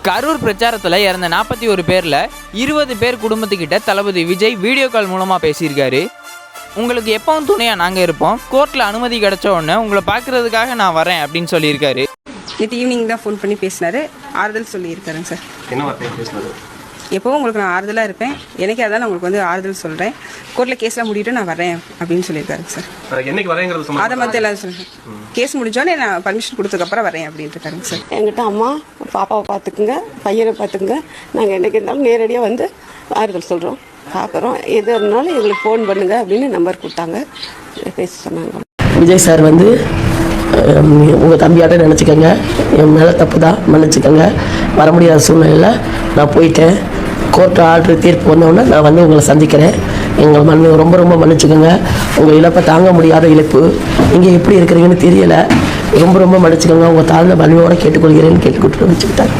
கரூர் பிரச்சாரத்தில் இறந்த 41 பேரில் 20 பேர் குடும்பத்துக்கிட்ட தளபதி விஜய் வீடியோ கால் மூலமாக பேசியிருக்காரு. உங்களுக்கு எப்பவும் துணையாக நாங்கள் இருப்போம், கோர்ட்டில் அனுமதி கிடைச்ச உடனே உங்களை பார்க்குறதுக்காக நான் வரேன் அப்படின்னு சொல்லியிருக்காரு. நேற்று ஈவினிங் தான் ஃபோன் பண்ணி பேசினாரு, ஆறுதல் சொல்லியிருக்காருங்க சார். என்ன வார்த்தை பேசினாரு? எப்போவும் உங்களுக்கு நான் ஆறுதலாக இருப்பேன், எனக்கே அதான் நான் உங்களுக்கு ஆறுதல் சொல்கிறேன், கோர்ட்டில் கேஸ்லாம் முடிவிட்டு நான் வரேன் அப்படின்னு சொல்லியிருக்காருங்க சார். என்னைக்கு வரேங்கிறது அதை மற்ற எல்லாம் சொல்லுங்கள், கேஸ் முடிஞ்சோடனே நான் பர்மிஷன் கொடுத்ததுக்கப்புறம் வரேன் அப்படின்ட்டு இருக்காருங்க சார். என்கிட்ட அம்மா பாப்பாவை பார்த்துக்குங்க, பையனை பார்த்துக்குங்க, நாங்கள் என்றைக்கு இருந்தாலும் நேரடியாக வந்து ஆறுதல் சொல்கிறோம், பார்க்குறோம், எது இருந்தாலும் எங்களுக்கு ஃபோன் பண்ணுங்க அப்படின்னு நம்பர் கொடுத்தாங்க, பேச சொன்னாங்க. விஜய் சார் வந்து உங்கள் தம்பியாட்ட நினச்சிக்கோங்க, என் மேலே தப்பு தான், மன்னிச்சுக்கோங்க, வர முடியாத சூழ்நிலையில் நான் போயிட்டேன், கோர்ட்டு ஆர்டர் தீர்ப்பு வந்தோடனே நான் வந்து உங்களை சந்திக்கிறேன், எங்கள் ரொம்ப ரொம்ப மன்னிச்சுக்கோங்க, உங்கள் இழப்பை தாங்க முடியாத இழப்பு, நீங்கள் எப்படி இருக்கிறீங்கன்னு தெரியலை, ரொம்ப ரொம்ப மன்னிச்சுக்கோங்க, உங்கள் தாழ்ந்த மனைவியோடு கேட்டுக்கொள்கிறேன்னு கேட்டுக்கிட்டு வச்சுக்கிட்டார்.